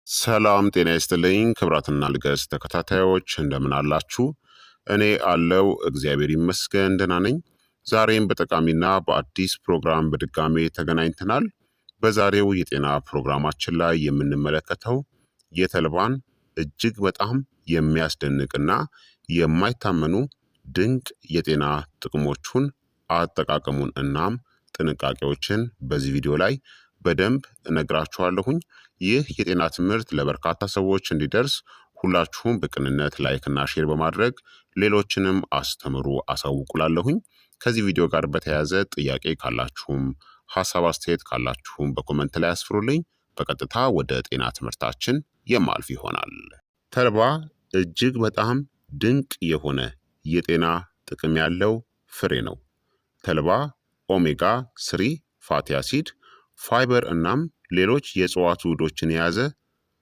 ሰላም ጤና ይስጥልኝ ክብራትና ልገስ ተከታታዮች እንደምን አላችሁ? እኔ አለው እግዚአብሔር ይመስገን ደህና ነኝ። ዛሬም በጠቃሚና በአዲስ ፕሮግራም በድጋሜ ተገናኝተናል። በዛሬው የጤና ፕሮግራማችን ላይ የምንመለከተው የተልባን እጅግ በጣም የሚያስደንቅና የማይታመኑ ድንቅ የጤና ጥቅሞቹን አጠቃቀሙን እናም ጥንቃቄዎችን በዚህ ቪዲዮ ላይ በደንብ እነግራችኋለሁኝ። ይህ የጤና ትምህርት ለበርካታ ሰዎች እንዲደርስ ሁላችሁም በቅንነት ላይክና ሼር በማድረግ ሌሎችንም አስተምሩ አሳውቁላለሁኝ። ከዚህ ቪዲዮ ጋር በተያያዘ ጥያቄ ካላችሁም ሀሳብ አስተያየት ካላችሁም በኮመንት ላይ አስፍሩልኝ። በቀጥታ ወደ ጤና ትምህርታችን የማልፍ ይሆናል። ተልባ እጅግ በጣም ድንቅ የሆነ የጤና ጥቅም ያለው ፍሬ ነው። ተልባ ኦሜጋ ስሪ ፋቲ አሲድ፣ ፋይበር እናም ሌሎች የእጽዋት ውህዶችን የያዘ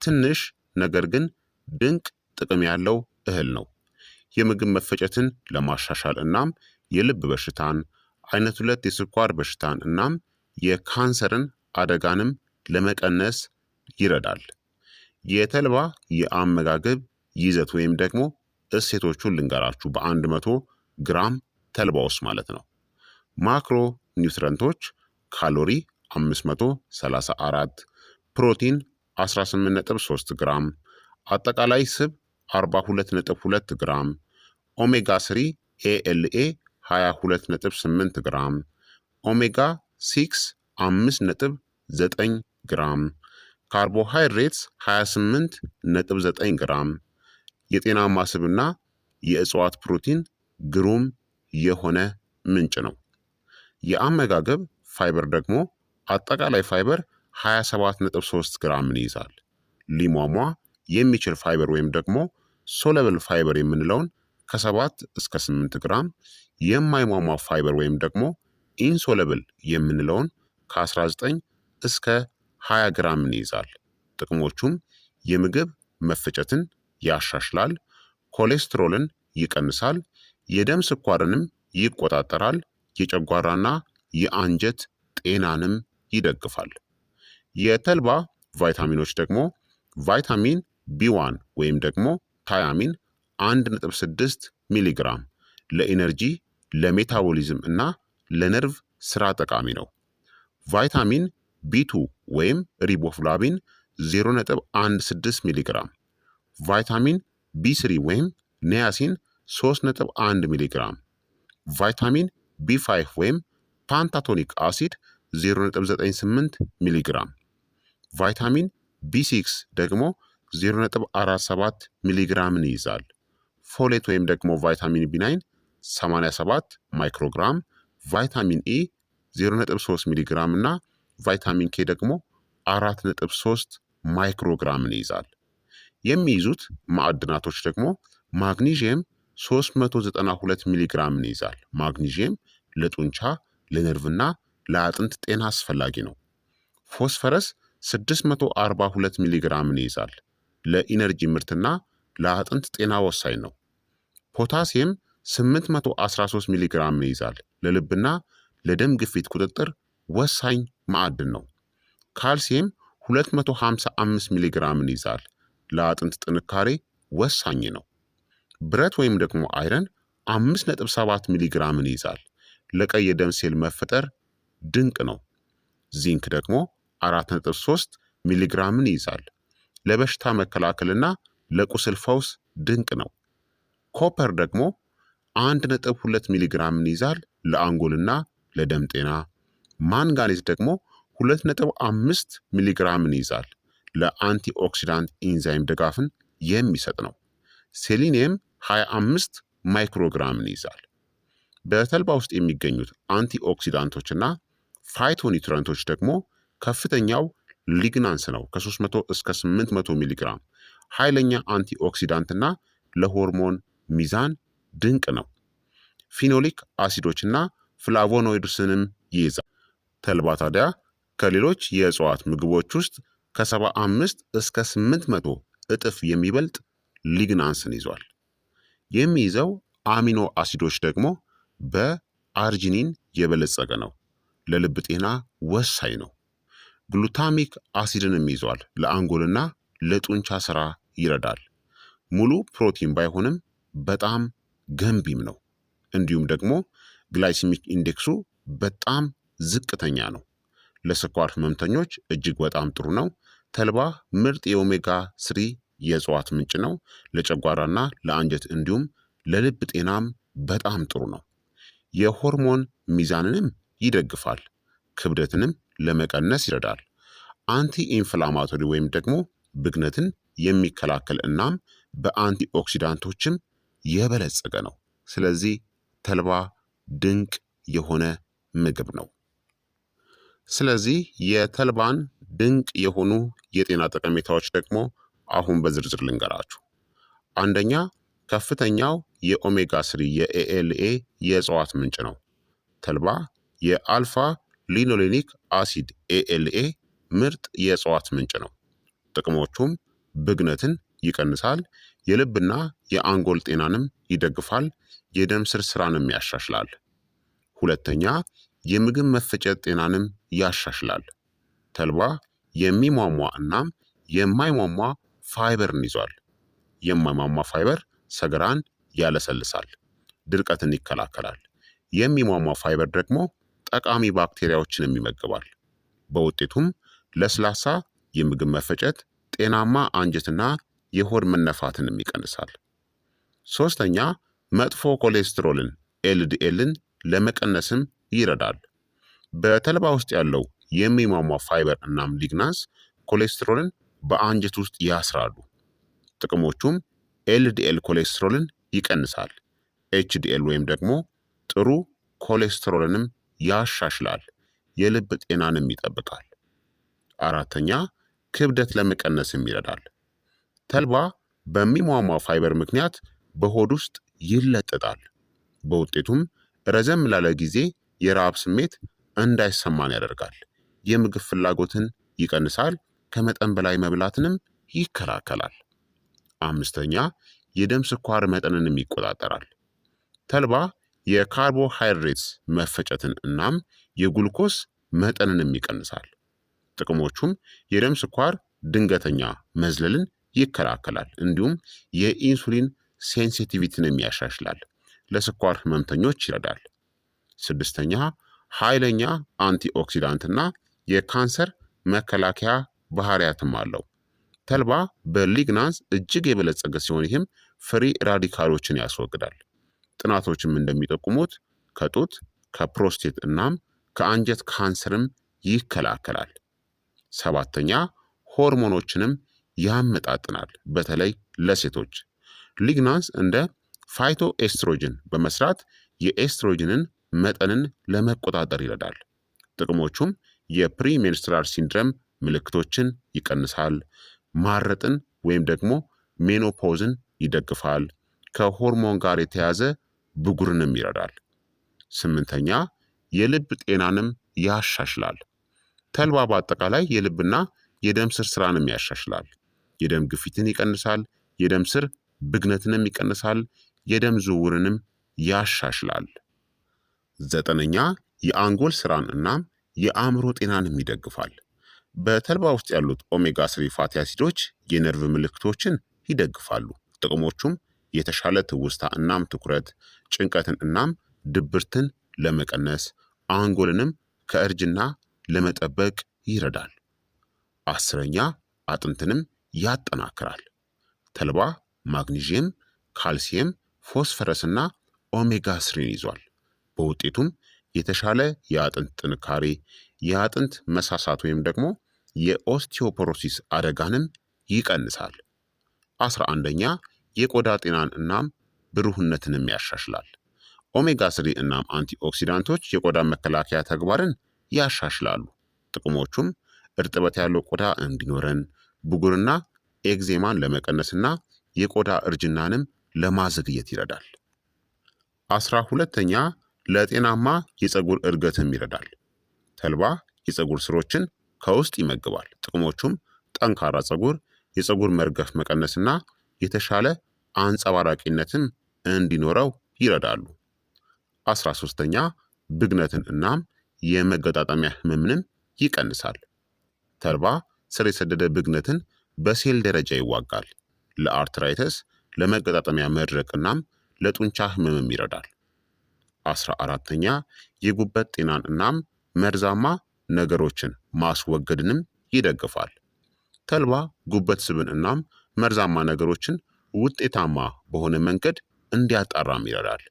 ትንሽ ነገር ግን ድንቅ ጥቅም ያለው እህል ነው። የምግብ መፈጨትን ለማሻሻል እናም የልብ በሽታን፣ አይነት 2 የስኳር በሽታን እናም የካንሰርን አደጋንም ለመቀነስ ይረዳል። የተልባ የአመጋገብ ይዘት ወይም ደግሞ እሴቶቹን ልንገራችሁ። በ100 ግራም ተልባ ውስጥ ማለት ነው። ማክሮ ኒውትረንቶች ካሎሪ 534፣ ፕሮቲን 18.3 ግራም፣ አጠቃላይ ስብ 42.2 ግራም፣ ኦሜጋ 3 ኤኤልኤ 22.8 ግራም፣ ኦሜጋ 6 5.9 ግራም፣ ካርቦሃይድሬትስ 28.9 ግራም፣ የጤናማ ስብና የእጽዋት ፕሮቲን ግሩም የሆነ ምንጭ ነው። የአመጋገብ ፋይበር ደግሞ አጠቃላይ ፋይበር 27.3 ግራምን ይይዛል። ሊሟሟ የሚችል ፋይበር ወይም ደግሞ ሶለብል ፋይበር የምንለውን ከ7 እስከ 8 ግራም፣ የማይሟሟ ፋይበር ወይም ደግሞ ኢንሶለብል የምንለውን ከ19 እስከ 20 ግራምን ይይዛል። ጥቅሞቹም የምግብ መፈጨትን ያሻሽላል፣ ኮሌስትሮልን ይቀንሳል፣ የደም ስኳርንም ይቆጣጠራል፣ የጨጓራና የአንጀት ጤናንም ይደግፋል። የተልባ ቫይታሚኖች ደግሞ ቫይታሚን ቢ1 ወይም ደግሞ ታያሚን 1.6 ሚሊግራም ለኢነርጂ፣ ለሜታቦሊዝም እና ለነርቭ ስራ ጠቃሚ ነው። ቫይታሚን ቢ2 ወይም ሪቦፍላቪን 0.16 ሚሊግራም፣ ቫይታሚን ቢ3 ወይም ኒያሲን 3.1 ሚሊግራም፣ ቫይታሚን ቢ5 ወይም ፓንታቶኒክ አሲድ 0.98 ሚሊግራም፣ ቫይታሚን ቢ6 ደግሞ 0.47 ሚሊግራምን ይይዛል። ፎሌት ወይም ደግሞ ቫይታሚን ቢ9 87 ማይክሮግራም፣ ቫይታሚን ኢ 0.3 ሚሊግራም እና ቫይታሚን ኬ ደግሞ 4.3 ማይክሮግራምን ይይዛል። የሚይዙት ማዕድናቶች ደግሞ ማግኒዥየም 392 ሚሊግራምን ይይዛል። ማግኒዥየም ለጡንቻ ለነርቭና ለአጥንት ጤና አስፈላጊ ነው። ፎስፈረስ 642 ሚሊግራምን ይይዛል። ለኢነርጂ ምርትና ለአጥንት ጤና ወሳኝ ነው። ፖታሲየም 813 ሚሊግራምን ይይዛል። ለልብና ለደም ግፊት ቁጥጥር ወሳኝ ማዕድን ነው። ካልሲየም 255 ሚሊግራምን ይይዛል። ለአጥንት ጥንካሬ ወሳኝ ነው። ብረት ወይም ደግሞ አይረን 5.7 ሚሊግራምን ይይዛል። ለቀይ የደም ሴል መፈጠር ድንቅ ነው። ዚንክ ደግሞ 4.3 ሚሊግራምን ይይዛል። ለበሽታ መከላከልና ለቁስል ፈውስ ድንቅ ነው። ኮፐር ደግሞ 1.2 ሚሊግራምን ይይዛል። ለአንጎልና ለደም ጤና። ማንጋኔዝ ደግሞ 2.5 ሚሊግራምን ይይዛል። ለአንቲኦክሲዳንት ኢንዛይም ድጋፍን የሚሰጥ ነው። ሴሊኒየም 25 ማይክሮግራምን ይይዛል። በተልባ ውስጥ የሚገኙት አንቲኦክሲዳንቶችና ፋይቶኒትረንቶች ደግሞ ከፍተኛው ሊግናንስ ነው። ከ300 እስከ 800 ሚሊግራም ኃይለኛ አንቲኦክሲዳንትና ለሆርሞን ሚዛን ድንቅ ነው። ፊኖሊክ አሲዶችና ፍላቮኖይድስንም ይይዛል። ተልባ ታዲያ ከሌሎች የእጽዋት ምግቦች ውስጥ ከ75 እስከ 800 እጥፍ የሚበልጥ ሊግናንስን ይዟል። የሚይዘው አሚኖ አሲዶች ደግሞ በአርጂኒን የበለጸገ ነው። ለልብ ጤና ወሳኝ ነው። ግሉታሚክ አሲድንም ይዟል። ለአንጎልና ለጡንቻ ስራ ይረዳል። ሙሉ ፕሮቲን ባይሆንም በጣም ገንቢም ነው። እንዲሁም ደግሞ ግላይሲሚክ ኢንዴክሱ በጣም ዝቅተኛ ነው። ለስኳር ህመምተኞች እጅግ በጣም ጥሩ ነው። ተልባ ምርጥ የኦሜጋ ስሪ የእጽዋት ምንጭ ነው። ለጨጓራና ለአንጀት እንዲሁም ለልብ ጤናም በጣም ጥሩ ነው። የሆርሞን ሚዛንንም ይደግፋል። ክብደትንም ለመቀነስ ይረዳል። አንቲ ኢንፍላማቶሪ ወይም ደግሞ ብግነትን የሚከላከል እናም በአንቲ ኦክሲዳንቶችም የበለጸገ ነው። ስለዚህ ተልባ ድንቅ የሆነ ምግብ ነው። ስለዚህ የተልባን ድንቅ የሆኑ የጤና ጠቀሜታዎች ደግሞ አሁን በዝርዝር ልንገራችሁ። አንደኛ፣ ከፍተኛው የኦሜጋ ስሪ የኤኤልኤ የእጽዋት ምንጭ ነው። ተልባ የአልፋ ሊኖሌኒክ አሲድ ኤኤልኤ ምርጥ የእጽዋት ምንጭ ነው። ጥቅሞቹም ብግነትን ይቀንሳል፣ የልብና የአንጎል ጤናንም ይደግፋል፣ የደም ስር ስራንም ያሻሽላል። ሁለተኛ፣ የምግብ መፈጨት ጤናንም ያሻሽላል። ተልባ የሚሟሟ እናም የማይሟሟ ፋይበርን ይዟል። የማይሟሟ ፋይበር ሰገራን ያለሰልሳል፣ ድርቀትን ይከላከላል። የሚሟሟ ፋይበር ደግሞ ጠቃሚ ባክቴሪያዎችንም ይመግባል። በውጤቱም ለስላሳ የምግብ መፈጨት፣ ጤናማ አንጀትና የሆድ መነፋትንም ይቀንሳል። ሶስተኛ፣ መጥፎ ኮሌስትሮልን ኤልዲኤልን ለመቀነስም ይረዳል። በተልባ ውስጥ ያለው የሚሟሟ ፋይበር እናም ሊግናንስ ኮሌስትሮልን በአንጀት ውስጥ ያስራሉ። ጥቅሞቹም ኤልዲኤል ኮሌስትሮልን ይቀንሳል፣ ኤችዲኤል ወይም ደግሞ ጥሩ ኮሌስትሮልንም ያሻሽላል፣ የልብ ጤናንም ይጠብቃል። አራተኛ፣ ክብደት ለመቀነስም ይረዳል። ተልባ በሚሟሟ ፋይበር ምክንያት በሆድ ውስጥ ይለጠጣል። በውጤቱም ረዘም ላለ ጊዜ የረሃብ ስሜት እንዳይሰማን ያደርጋል። የምግብ ፍላጎትን ይቀንሳል፣ ከመጠን በላይ መብላትንም ይከላከላል። አምስተኛ፣ የደም ስኳር መጠንንም ይቆጣጠራል። ተልባ የካርቦሃይድሬትስ መፈጨትን እናም የጉልኮስ መጠንንም ይቀንሳል። ጥቅሞቹም የደም ስኳር ድንገተኛ መዝለልን ይከላከላል፣ እንዲሁም የኢንሱሊን ሴንሲቲቪቲንም ያሻሽላል። ለስኳር ህመምተኞች ይረዳል። ስድስተኛ፣ ኃይለኛ አንቲኦክሲዳንትና የካንሰር መከላከያ ባህሪያትም አለው። ተልባ በሊግናንስ እጅግ የበለጸገ ሲሆን ይህም ፍሪ ራዲካሎችን ያስወግዳል። ጥናቶችም እንደሚጠቁሙት ከጡት ከፕሮስቴት እናም ከአንጀት ካንሰርም ይከላከላል። ሰባተኛ፣ ሆርሞኖችንም ያመጣጥናል። በተለይ ለሴቶች ሊግናንስ እንደ ፋይቶ ኤስትሮጅን በመስራት የኤስትሮጅንን መጠንን ለመቆጣጠር ይረዳል። ጥቅሞቹም የፕሪሜንስትራል ሲንድረም ምልክቶችን ይቀንሳል፣ ማረጥን ወይም ደግሞ ሜኖፖዝን ይደግፋል፣ ከሆርሞን ጋር የተያዘ ብጉርንም ይረዳል። ስምንተኛ፣ የልብ ጤናንም ያሻሽላል። ተልባ በአጠቃላይ የልብና የደም ስር ስራንም ያሻሽላል። የደም ግፊትን ይቀንሳል፣ የደም ስር ብግነትንም ይቀንሳል፣ የደም ዝውውርንም ያሻሽላል። ዘጠነኛ፣ የአንጎል ስራን እናም የአእምሮ ጤናንም ይደግፋል። በተልባ ውስጥ ያሉት ኦሜጋ ስሪ ፋቲ አሲዶች የነርቭ ምልክቶችን ይደግፋሉ። ጥቅሞቹም የተሻለ ትውስታ እናም ትኩረት፣ ጭንቀትን እናም ድብርትን ለመቀነስ፣ አንጎልንም ከእርጅና ለመጠበቅ ይረዳል። አስረኛ፣ አጥንትንም ያጠናክራል። ተልባ ማግኒዥየም፣ ካልሲየም፣ ፎስፈረስና ኦሜጋ ስሪን ይዟል። በውጤቱም የተሻለ የአጥንት ጥንካሬ፣ የአጥንት መሳሳት ወይም ደግሞ የኦስቲዮፖሮሲስ አደጋንም ይቀንሳል። 11ኛ፣ የቆዳ ጤናን እናም ብሩህነትንም ያሻሽላል። ኦሜጋ ስሪ እናም አንቲኦክሲዳንቶች የቆዳ መከላከያ ተግባርን ያሻሽላሉ። ጥቅሞቹም እርጥበት ያለው ቆዳ እንዲኖረን፣ ብጉርና ኤግዜማን ለመቀነስና የቆዳ እርጅናንም ለማዘግየት ይረዳል። 12ኛ፣ ለጤናማ የፀጉር እድገትም ይረዳል። ተልባ የፀጉር ስሮችን ከውስጥ ይመግባል። ጥቅሞቹም ጠንካራ ፀጉር፣ የፀጉር መርገፍ መቀነስና የተሻለ አንጸባራቂነትም እንዲኖረው ይረዳሉ። 13ኛ፣ ብግነትን እናም የመገጣጠሚያ ህመምንም ይቀንሳል። ተልባ ስር የሰደደ ብግነትን በሴል ደረጃ ይዋጋል። ለአርትራይተስ፣ ለመገጣጠሚያ መድረቅ እናም ለጡንቻ ህመምም ይረዳል። 14ኛ የጉበት ጤናን እናም መርዛማ ነገሮችን ማስወገድንም ይደግፋል። ተልባ ጉበት ስብን እናም መርዛማ ነገሮችን ውጤታማ በሆነ መንገድ እንዲያጣራም ይረዳል።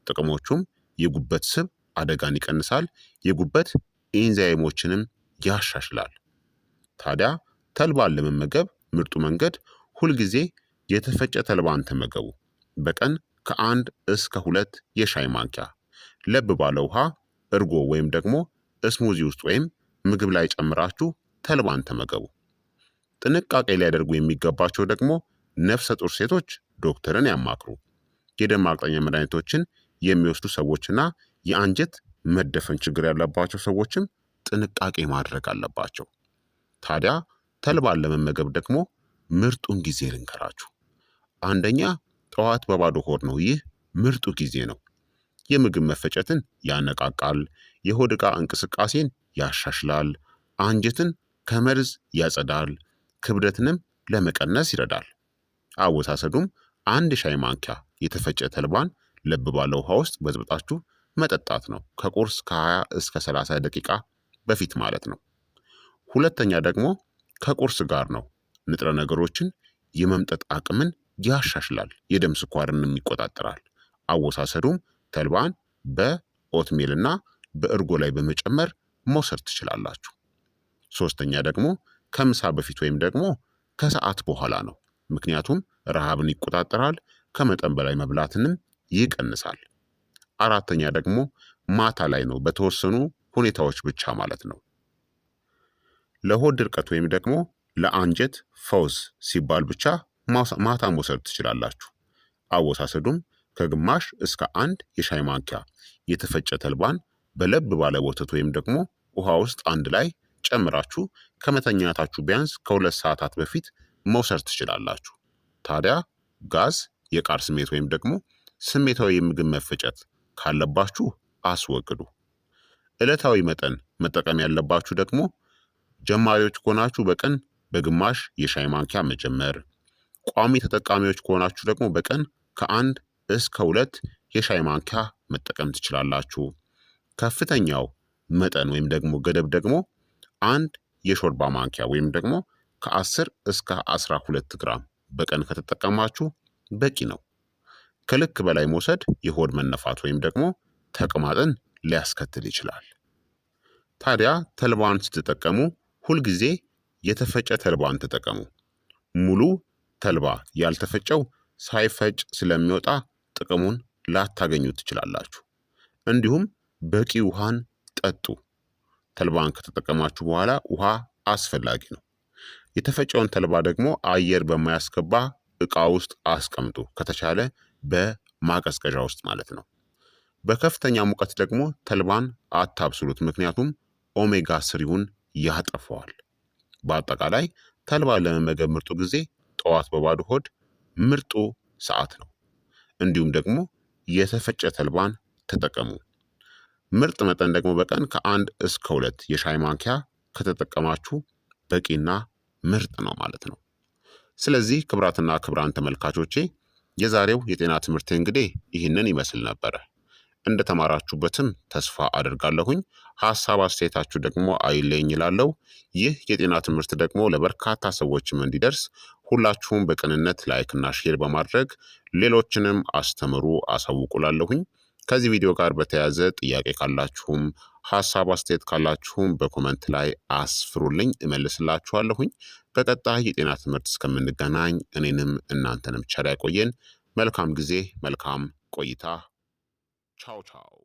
ጥቅሞቹም የጉበት ስብ አደጋን ይቀንሳል፣ የጉበት ኤንዛይሞችንም ያሻሽላል። ታዲያ ተልባን ለመመገብ ምርጡ መንገድ ሁልጊዜ የተፈጨ ተልባን ተመገቡ። በቀን ከ1 እስከ 2 የሻይ ማንኪያ ለብ ባለ ውሃ፣ እርጎ ወይም ደግሞ እስሙዚ ውስጥ ወይም ምግብ ላይ ጨምራችሁ ተልባን ተመገቡ። ጥንቃቄ ሊያደርጉ የሚገባቸው ደግሞ ነፍሰ ጡር ሴቶች ዶክተርን ያማክሩ። የደም ማቅጠኛ መድኃኒቶችን የሚወስዱ ሰዎችና የአንጀት መደፈን ችግር ያለባቸው ሰዎችም ጥንቃቄ ማድረግ አለባቸው። ታዲያ ተልባን ለመመገብ ደግሞ ምርጡን ጊዜ ልንገራችሁ። አንደኛ ጠዋት በባዶ ሆድ ነው። ይህ ምርጡ ጊዜ ነው። የምግብ መፈጨትን ያነቃቃል፣ የሆድ ዕቃ እንቅስቃሴን ያሻሽላል፣ አንጀትን ከመርዝ ያጸዳል፣ ክብደትንም ለመቀነስ ይረዳል። አወሳሰዱም 1 ሻይ ማንኪያ የተፈጨ ተልባን ለብ ባለ ውሃ ውስጥ በጥብጣችሁ መጠጣት ነው። ከቁርስ ከ20 እስከ 30 ደቂቃ በፊት ማለት ነው። ሁለተኛ ደግሞ ከቁርስ ጋር ነው። ንጥረ ነገሮችን የመምጠጥ አቅምን ያሻሽላል፣ የደም ስኳርንም ይቆጣጠራል። አወሳሰዱም ተልባን በኦትሜል እና በእርጎ ላይ በመጨመር መውሰድ ትችላላችሁ። ሶስተኛ ደግሞ ከምሳ በፊት ወይም ደግሞ ከሰዓት በኋላ ነው። ምክንያቱም ረሃብን ይቆጣጠራል፣ ከመጠን በላይ መብላትንም ይቀንሳል። አራተኛ ደግሞ ማታ ላይ ነው፣ በተወሰኑ ሁኔታዎች ብቻ ማለት ነው። ለሆድ ድርቀት ወይም ደግሞ ለአንጀት ፈውስ ሲባል ብቻ ማታ መውሰድ ትችላላችሁ። አወሳሰዱም ከግማሽ እስከ 1 የሻይ ማንኪያ የተፈጨ ተልባን በለብ ባለ ወተት ወይም ደግሞ ውሃ ውስጥ አንድ ላይ ጨምራችሁ ከመተኛታችሁ ቢያንስ ከ2 ሰዓታት በፊት መውሰድ ትችላላችሁ። ታዲያ ጋዝ፣ የቃር ስሜት ወይም ደግሞ ስሜታዊ የምግብ መፈጨት ካለባችሁ አስወግዱ። ዕለታዊ መጠን መጠቀም ያለባችሁ ደግሞ ጀማሪዎች ከሆናችሁ በቀን በግማሽ የሻይ ማንኪያ መጀመር፣ ቋሚ ተጠቃሚዎች ከሆናችሁ ደግሞ በቀን ከ1 እስከ 2 የሻይ ማንኪያ መጠቀም ትችላላችሁ። ከፍተኛው መጠን ወይም ደግሞ ገደብ ደግሞ 1 የሾርባ ማንኪያ ወይም ደግሞ ከ10 እስከ 12 ግራም በቀን ከተጠቀማችሁ በቂ ነው። ከልክ በላይ መውሰድ የሆድ መነፋት ወይም ደግሞ ተቅማጥን ሊያስከትል ይችላል። ታዲያ ተልባን ስትጠቀሙ ሁልጊዜ የተፈጨ ተልባን ተጠቀሙ። ሙሉ ተልባ ያልተፈጨው ሳይፈጭ ስለሚወጣ ጥቅሙን ላታገኙ ትችላላችሁ። እንዲሁም በቂ ውሃን ጠጡ። ተልባን ከተጠቀማችሁ በኋላ ውሃ አስፈላጊ ነው። የተፈጨውን ተልባ ደግሞ አየር በማያስገባ ዕቃ ውስጥ አስቀምጡ፣ ከተቻለ በማቀዝቀዣ ውስጥ ማለት ነው። በከፍተኛ ሙቀት ደግሞ ተልባን አታብስሉት፣ ምክንያቱም ኦሜጋ ስሪውን ያጠፈዋል። በአጠቃላይ ተልባን ለመመገብ ምርጡ ጊዜ ጠዋት በባዶ ሆድ ምርጡ ሰዓት ነው። እንዲሁም ደግሞ የተፈጨ ተልባን ተጠቀሙ። ምርጥ መጠን ደግሞ በቀን ከ1 እስከ 2 የሻይ ማንኪያ ከተጠቀማችሁ በቂና ምርጥ ነው ማለት ነው። ስለዚህ ክቡራትና ክቡራን ተመልካቾቼ የዛሬው የጤና ትምህርት እንግዲህ ይህንን ይመስል ነበረ። እንደተማራችሁበትም ተስፋ አደርጋለሁኝ። ሀሳብ አስተያየታችሁ ደግሞ አይለኝ ይላለው። ይህ የጤና ትምህርት ደግሞ ለበርካታ ሰዎችም እንዲደርስ ሁላችሁም በቅንነት ላይክና ሼር በማድረግ ሌሎችንም አስተምሩ፣ አሳውቁላለሁኝ። ከዚህ ቪዲዮ ጋር በተያያዘ ጥያቄ ካላችሁም ሀሳብ አስተያየት ካላችሁም በኮመንት ላይ አስፍሩልኝ፣ እመልስላችኋለሁኝ። በቀጣይ የጤና ትምህርት እስከምንገናኝ እኔንም እናንተንም ቸር ያቆየን። መልካም ጊዜ፣ መልካም ቆይታ። ቻው ቻው።